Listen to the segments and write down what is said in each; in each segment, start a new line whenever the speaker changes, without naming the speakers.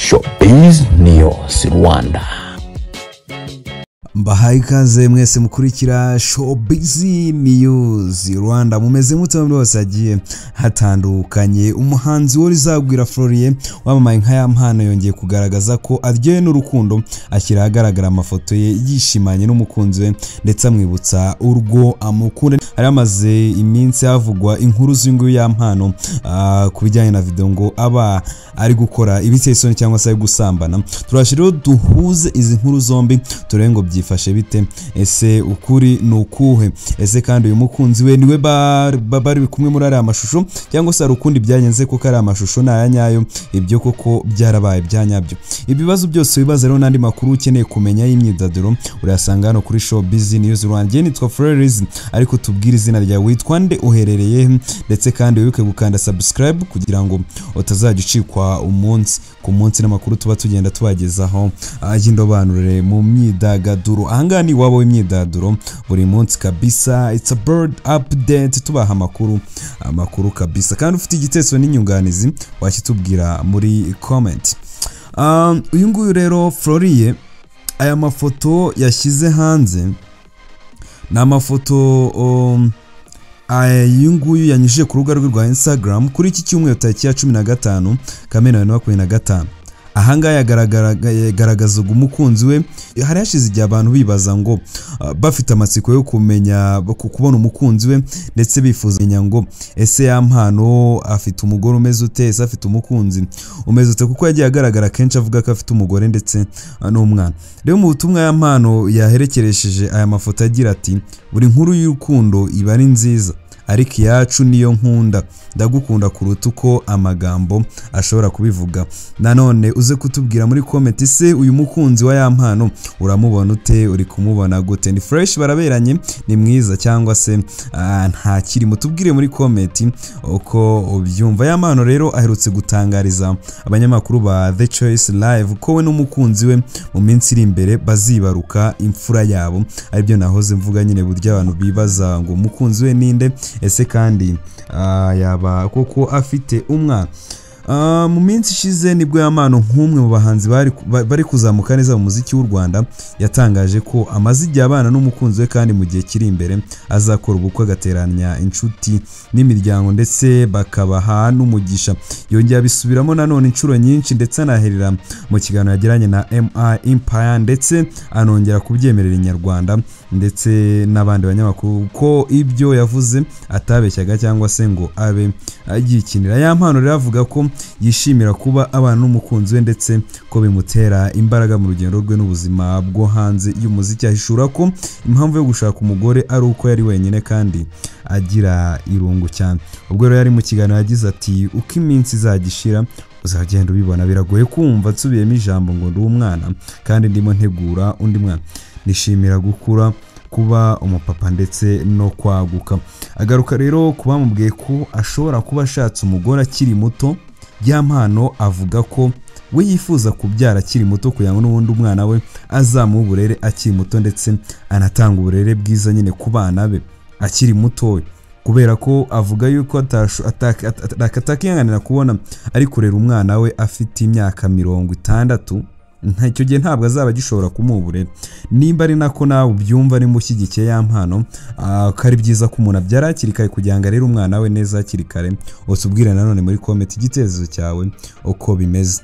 Showbiz News Rwanda.
Mbahaye ikaze mwese mukurikira Showbiz News Rwanda. Mumeze mute muri hose agiye hatandukanye. Umuhanzi wo rizagwira Floriye wamamaye nka ya mpano yongeye kugaragaza ko aryoye n'urukundo, ashyira ahagaragara amafoto ye yishimanye n'umukunzi we ndetse amwibutsa urwo amukunda. Hari amaze iminsi havugwa inkuru z'inguyu ya mpano kubijyanye na video ngo aba ari gukora ibitesoni cyangwa se gusambana. Turashiriho duhuze izi nkuru zombi turebe ngo byifashe bite, ese ukuri nukuhe, ese kandi uyu mukunzi we niwe bari kumwe muri ari amashusho cyangwa se rukundi byagenze ko ari amashusho naya nyayo, ibyo koko byarabaye byanyabyo. Ibibazo byose bibaza rero nandi makuru ukeneye kumenya y'imyidagaduro urasanga hano kuri Showbiz News Rwanda. Nitwa Flores, ariko tubwire izina ryawe, witwa nde, uherereye, ndetse kandi wibuke gukanda subscribe kugira ngo utazajya ucikwa umunsi ku munsi n'amakuru tuba tugenda tubagezaho y'indobanure mu myidagaduro. Ahanga ni wabo w'imyidagaduro buri munsi kabisa. It's a bird update, tubaha amakuru kabisa. Kandi ufite igitekerezo n'inyunganizi wakitubwira muri comment. Uyu nguyu rero Floriye, aya mafoto yashyize hanze ni amafoto uyu nguyu yanyujije ku rubuga rwe rwa Instagram kuri iki cyumweru tariki ya 15 Kamena 2025. Ahanga yagaragaza umukunzi we. Hari hashize igihe abantu bibaza ngo bafite amatsiko yo kumenya kubona umukunzi we ndetse bifuza kumenya ngo ese ya mpano afite umugore umeze ute, ese afite umukunzi umeze ute, kuko yagiye agaragara kenshi avuga ko afite umugore ndetse n'umwana. Rero mu butumwa ya mpano yaherekeresheje aya mafoto agira ati buri nkuru y'urukundo iba ari nziza, ariko iyacu niyo nkunda, ndagukunda kuruta uko amagambo ashobora kubivuga. Nanone uze kutubwira muri comment, se uyu mukunzi wa ya mpano uramubona ute, uri kumubona gute, ni fresh, baraberanye, ni mwiza cyangwa se nta kiri? Mutubwire muri comment uko ubyumva. Ya mpano rero aherutse gutangariza abanyamakuru ba The Choice Live ko we n'umukunzi we mu minsi iri imbere bazibaruka imfura yabo. Aribyo nahoze mvuga nyine, burya abantu bibaza ngo umukunzi we ninde, ese kandi yaba koko afite umwana. Mu minsi ishize nibwo ya mpano nk'umwe mu bahanzi bari kuzamuka neza mu muziki w'u Rwanda yatangaje ko amaze igihe abana n'umukunzi we, kandi mu gihe kiri imbere azakora ubukwe agateranya inshuti n'imiryango ndetse bakabaha n'umugisha. Yongeye abisubiramo nanone inshuro nyinshi ndetse anaherera mu kiganiro yagiranye na MI Empire, ndetse anongera kubyemerera Inyarwanda ndetse n'abandi banyamakuru ko ibyo yavuze atabeshyaga cyangwa se ngo abe agikinira. Ya mpano rero avuga ko yishimira kuba abana n'umukunzi we ndetse ko bimutera imbaraga mu rugendo rwe n'ubuzima bwo hanze y'umuziki. Ahishura ko impamvu yo gushaka umugore ari uko yari wenyine kandi agira irungu cyane. Ubwo rero yari mu kiganiro yagize ati uko iminsi izagishira uzagenda ubibona, biragoye kumva nsubiyemo ijambo ngo ndi umwana kandi ndimo ntegura undi mwana. Nishimira gukura, kuba umupapa ndetse no kwaguka. Agaruka rero kuba mubwiye ko ashobora kuba ashatse umugore akiri muto. Ya mpano avuga ko we yifuza kubyara akiri muto kugira ngo n'ubundi umwana we azamuha uburere akiri muto, ndetse anatanga uburere bwiza nyine ku bana be akiri muto, kubera ko avuga yuko atakiyanganira kubona ari kurera umwana we afite imyaka 60. Icyo gihe ntabwo azaba gishobora kumuha uburere. Nimba ari nako nawe ubyumva ari mushyigikiye ya mpano, ko ari byiza ko umuntu abyara hakiri kare kugira ngo arere umwana we neza hakiri kare, utubwire nanone muri comment igitekerezo cyawe uko bimeze.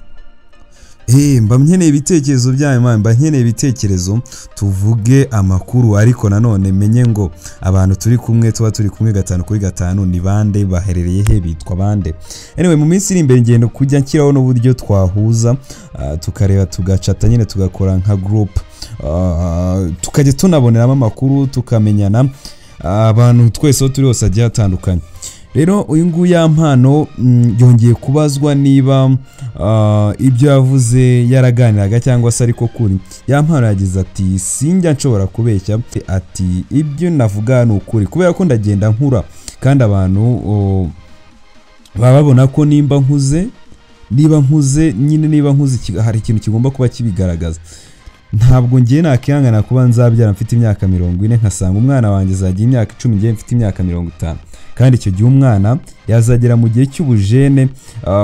Mba nkeneye ibitekerezo byanyu, mba nkeneye ibitekerezo, tuvuge amakuru, ariko nanone menye ngo abantu turi kumwe tuba turi kumwe 5 kuri 5 ni bande, baherereye he, bitwa bande. Anyway, mu minsi iri imbere ngendo kujya nshyiraho n'uburyo twahuza tukareba tugacata nyine tugakora nka group, tukajya tunaboneramo amakuru tukamenyana abantu twese turi hose agiye atandukanye. Rero uyu nguyu ya mpano yongeye kubazwa niba ibyo yavuze yaraganiraga cyangwa se ariko kuri. Ya mpano yagize ati sinjya nshobora kubeshya, ati ibyo navuga ni ukuri kubera ko ndagenda nkura, kandi abantu bababona ko nimba nkuze hari ikintu kigomba kuba kibigaragaza. Ntabwo ngiye nakihangana kuba nzabyara mfite imyaka 40 nkasanga umwana wanjye zagiye imyaka 10 ngiye mfite imyaka 50. kandi icyo gihe umwana yazagera mu gihe cy'ubujene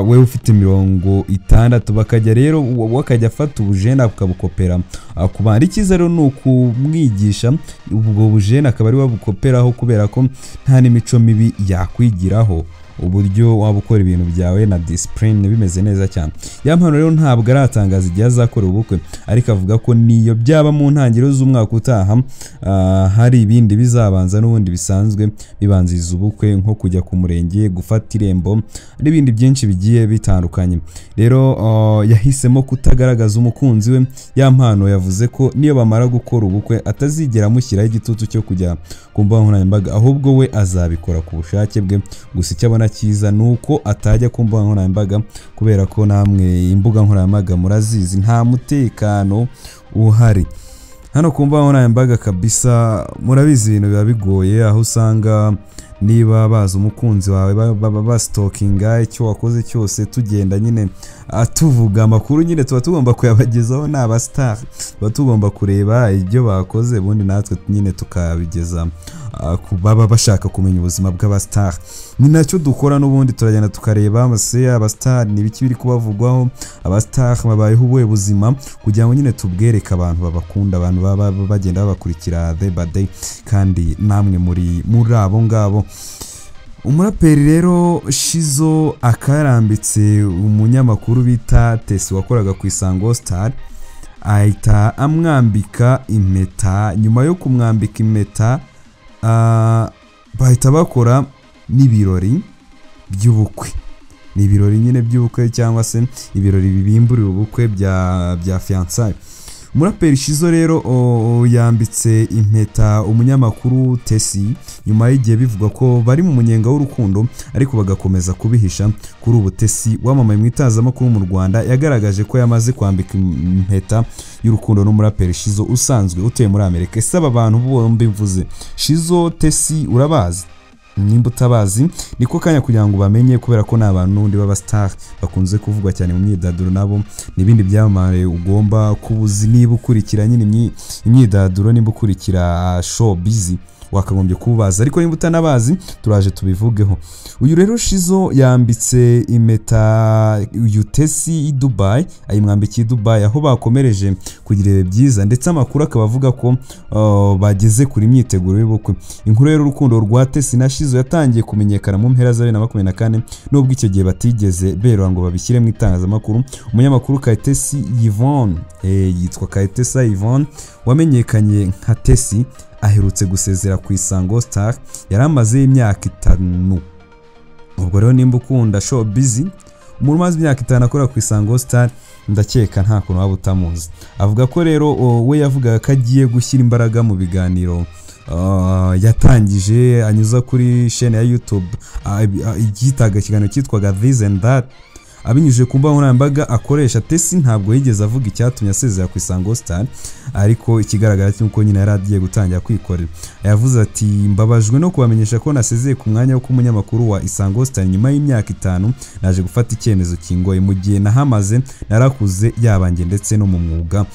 we ufite 60 bakajya rero wakajya afata ubujene akabukopera ku bandi. Icyiza rero ni ukumwigisha ubwo bujene akaba ari wabukoperaho kubera ko nta n'imico mibi yakwigiraho, uburyo waba ukora ibintu byawe na discipline bimeze neza cyane. Ya mpano rero ntabwo aratangaza igihe azakora ubukwe, ariko avuga ko niyo byaba mu ntangiriro z'umwaka utaha hari ibindi bizabanza n'ubundi bisanzwe bibanziriza ubukwe, nko kujya ku murenge, gufata irembo n'ibindi byinshi bigiye bitandukanye. Rero yahisemo kutagaragaza umukunzi we. Ya mpano yavuze ko niyo bamara gukora ubukwe atazigera amushyiraho igitutu cyo kujya ku mbuga nkoranyambaga, ahubwo we azabikora ku bushake bwe. Gusa icyo abona cyiza nuko atajya ku mbuga nkoranyambaga kubera ko namwe imbuga nkoranyambaga murazizi nta mutekano uhari. Hano ku mbuga nkoranyambaga kabisa murabizi ibintu biba bigoye, aho usanga niba baza umukunzi wawe baba stalkinga icyo wakoze cyose, tugenda nyine tuvuga amakuru nyine tuba tugomba kuyabagezaho n'aba star, tuba tugomba kureba ibyo bakoze ubundi natwe nyine tukabigeza baba bashaka kumenya ubuzima bw'aba star. Ni nacyo dukora n'ubundi, turagenda tukareba aba star ni biki biri kubavugwaho, aba star babayeho ubuhe buzima, kugira ngo nyine tubwereke abantu babakunda, abantu baba bagenda babakurikira day by day, kandi namwe muri abo ngabo. Umuraperi rero Shizzo akarambitse umunyamakuru bita Tesi wakoraga ku Isango Star, ahita amwambika impeta. Nyuma yo kumwambika impeta bahita bakora n'ibirori by'ubukwe. Ni ibirori nyine by'ubukwe cyangwa se ibirori bibimburira ubukwe bya fiançailles. Umuraperi Shizzo rero yambitse impeta umunyamakuru Tesi nyuma y'igihe bivuga ko bari mu munyenga w'urukundo, ariko bagakomeza kubihisha. Kuri ubu Tesi wamamaye mu itangazamakuru mu Rwanda yagaragaje ko yamaze kwambika impeta y'urukundo n'umuraperi Shizzo usanzwe utuye muri Amerika. Ese abantu bombi mvuze Shizzo Tesi urabazi? Nimba utabazi niko kanya kugira ngo bamenye, kubera ko n'abantu n'undi baba star bakunze kuvugwa cyane mu myidaduro, nabo nibindi byamamare ugomba kubuzi niba ukurikira nyine imyidaduro, niba ukurikira showbiz wakagombye kubaza, ariko nimba utanabazi turaje tubivugeho. Uyu rero Shizzo yambitse impeta uyu Tesi i Dubai, ayimwambikiye Dubai aho bakomereje kugira byiza, ndetse amakuru akaba avuga ko bageze kuri imyiteguro y'ubukwe. Inkuru rero urukundo rwa Tesi na Shizzo yatangiye kumenyekana mu mpera za 2024, nubwo icyo gihe batigeze berwa ngo babishyire mu itangazamakuru. Umunyamakuru Kayitesi Yvonne yitwa Kayitesi Yvonne wamenyekanye nka Tesi aherutse gusezera ku Isango Star, yaramaze imyaka 5. Ubwo rero nimba ukunda showbiz, umuntu maze imyaka 5 akora ku Isango Star, ndakeka nta kuntu waba utamuzi. Avuga ko rero we yavugaga ko agiye gushyira imbaraga mu biganiro yatangije anyuza kuri chaîne ya YouTube, igitaga ikiganiro cyitwaga This and That, abinyujije ku mbuga nkoranyambaga akoresha. Tesi ntabwo yigeze avuga icyatumye asezera ku Isango Star, ariko ikigaragara cy'uko nyine yari agiye gutangira kwikorera. Yavuze ati mbabajwe no kubamenyesha ko nasezeye ku mwanya wo kumunyamakuru wa Isango Star nyuma y'imyaka 5, naje gufata icyemezo kingoye. Mu gihe nahamaze narakuze yabanjye ndetse no mu mwuga.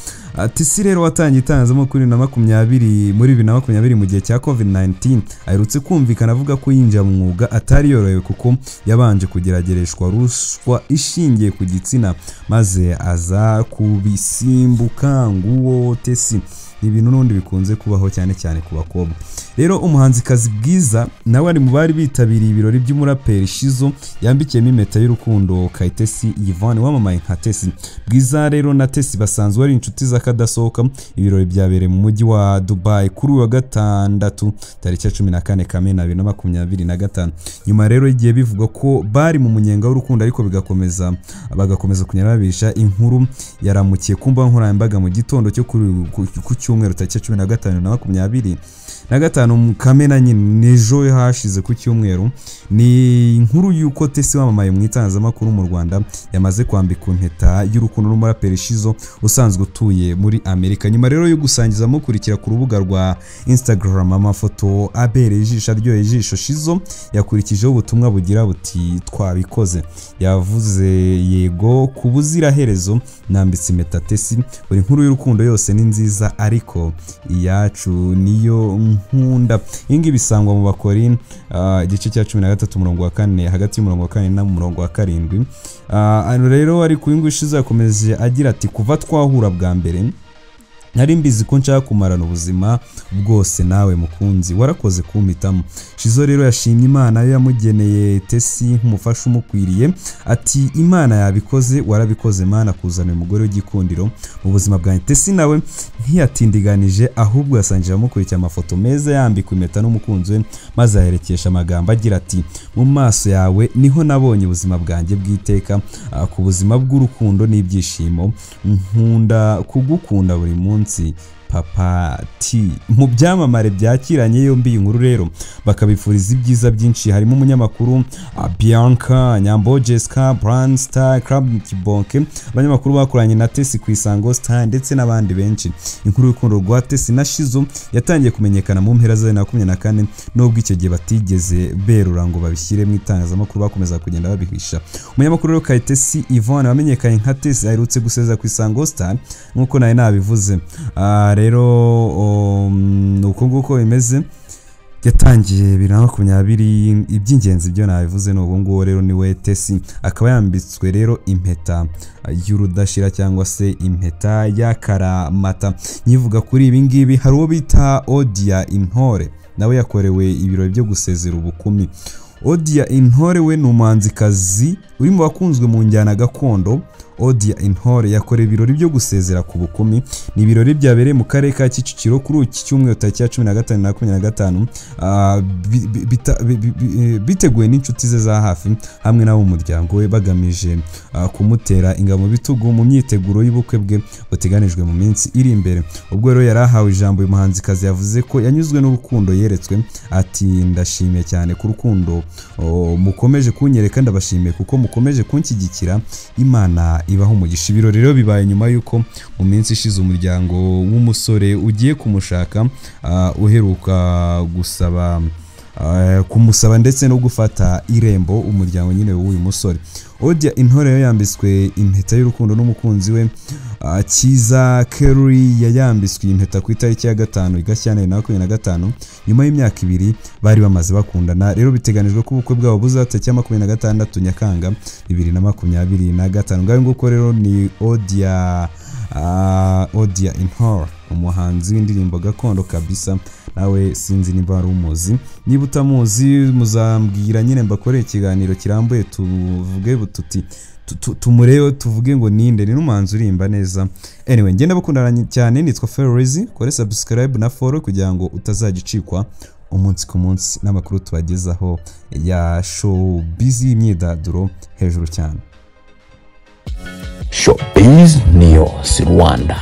Tesi rero watangiye itangazamakuru muri 2020 mu gihe cya COVID-19, aherutse kumvikana avuga ko yinjira mu mwuga atari yorohewe kuko yabanje kugeragereshwa ruswa ishingiye ku gitsina maze aza kubisimbuka. Nguwo Tesi, ibintu n'undi bikunze kubaho cyane cyane ku bakobwa. Rero umuhanzikazi Bwiza nawe ari mu bari bitabiriye ibirori by'umuraperi Shizzo yambikiyemo impeta y'urukundo Kayitesi Yvonne wamamaye nka Tesi. Bwiza rero na Tesi basanzwe ari inshuti z'akadasohoka. Ibirori byabereye mu mujyi wa Dubai kuri wa gatandatu tariki 14 Kamena 2025. Nyuma rero igihe bivugwa ko bari mu munyenga w'urukundo, ariko bagakomeza kunyarabisha. Inkuru yaramukiye ku mbuga nkoranyambaga mu gitondo cyo ku cyumweru tariki 15 na 25 Kamena nyine nejo hashize ku cyumweru. Ni inkuru y'uko Tesi wamamaye mu itangazamakuru mu Rwanda yamaze kwambika impeta y'urukundo n'umuraperi Shizzo usanzwe utuye muri Amerika. Nyuma rero yo gusangiza mukurikira ku rubuga rwa Instagram amafoto abereye ijisho aryoheye ijisho, Shizzo yakurikijeho ubutumwa bugira buti twabikoze. Yavuze yego kubuziraherezo nambitse impeta Tesi, buri nkuru y'urukundo yose ni nziza, ariko iyacu niyo nkunda. Ingi bisangwa mu Bakorin igice cya 13 umurongo wa 4 hagati y'umurongo wa 4 na umurongo wa 7. Ano rero ari kuyingushiza yakomeje agira ati kuva twahura bwa mbere nari mbizi ko nshaka kumarana ubuzima bwose nawe mukunzi, warakoze kumpitamo. Shizo rero yashimye Imana yo yamugeneye Tesi nk'umufasha umukwiriye, ati Imana yabikoze, warabikoze Mana kuzana umugore w'igikundiro mu buzima bwanjye. Tesi nawe ntiyatindiganije ahubwo yasanjije amukurikira amafoto meza yambikwa impeta n'umukunzi we, maze aherekesha amagambo agira ati mu maso yawe niho nabonye ubuzima bwanjye bw'iteka, ku buzima bw'urukundo n'ibyishimo, nkunda kugukunda buri munsi Papa T. Mu byamamare byakiranye yombi inkuru rero bakabifuriza ibyiza byinshi, harimo umunyamakuru Bianca Nyambo, Jessica Brand Star Club Kibonke, abanyamakuru bakoranye na Tesi ku Isango Star ndetse n'abandi benshi. Inkuru y'urukundo rwa Tesi na Shizo yatangiye kumenyekana mu mpera za 2024 nubwo icyo gihe batigeze berura ngo babishyire mu itangazamakuru, bakomeza kugenda babihisha. Umunyamakuru rero Kayitesi Yvonne wamenyekanye nka Tesi aherutse guseza ku Isango Star nkuko nawe nabivuze. Rero uko nguko bimeze yatangiye 2020. Iby'ingenzi byo nabivuze n'ubwo nguwo rero niwe Tesi, akaba yambitswe rero impeta y'urudashira cyangwa se impeta y'akaramata. Nyivuga kuri ibi ngibi hari uwo bita Odia Intore, nawe yakorewe ibirori byo gusezera ubukumi. Odia Intore we n'umuhanzikazi uri mu bakunzwe mu njyana gakondo. Odia Intore yakorewe ibirori byo gusezera ku bukumi. Ni ibirori byabereye mu karere ka Kicukiro kuri iki cyumweru tariki ya 15 na 25, biteguwe n'inshuti ze za hafi hamwe n'abo umuryango we, bagamije kumutera ingabo bitugu mu myiteguro y'ubukwe bwe buteganijwe mu minsi iri imbere. Ubwo rero yarahawe ijambo, uyu muhanzikazi yavuze ko yanyuzwe n'urukundo yeretswe, ati ndashimiye cyane ku rukundo mukomeje kunyereka, ndabashimiye kuko mukomeje kunshyigikira, Imana ibaho umugisha. Ibirori rero bibaye nyuma yuko mu minsi ishize umuryango w'umusore ugiye kumushaka uheruka kumusaba ndetse no gufata irembo umuryango nyine w'uyu musore. Odia Intore yambitswe impeta y'urukundo n'umukunzi we Kiza Kerry, yayambitswe impeta ku itariki ya 5 Gashyantare 2025 nyuma y'imyaka 2 bari bamaze bakundana. Rero biteganijwe ko ubukwe bwabo buzatariki ya 26 Nyakanga 2025. Ngaho nguko rero ni Odia Intore, umuhanzi w'indirimbo gakondo kabisa. Nawe sinzi niba ari umuzi, niba utamuzi muzambwira nyine mbakore ikiganiro kirambuye tuvuge bututi tumureo tuvuge ngo ninde ni n'umuhanzi urimba neza. Anyway, ngenda bakundana cyane, nitwa Ferrizi, kore subscribe na follow kugira ngo utazagicikwa umunsi ku munsi n'amakuru tubagezaho ya showbiz imyidagaduro hejuru cyane.
Showbiz News Rwanda.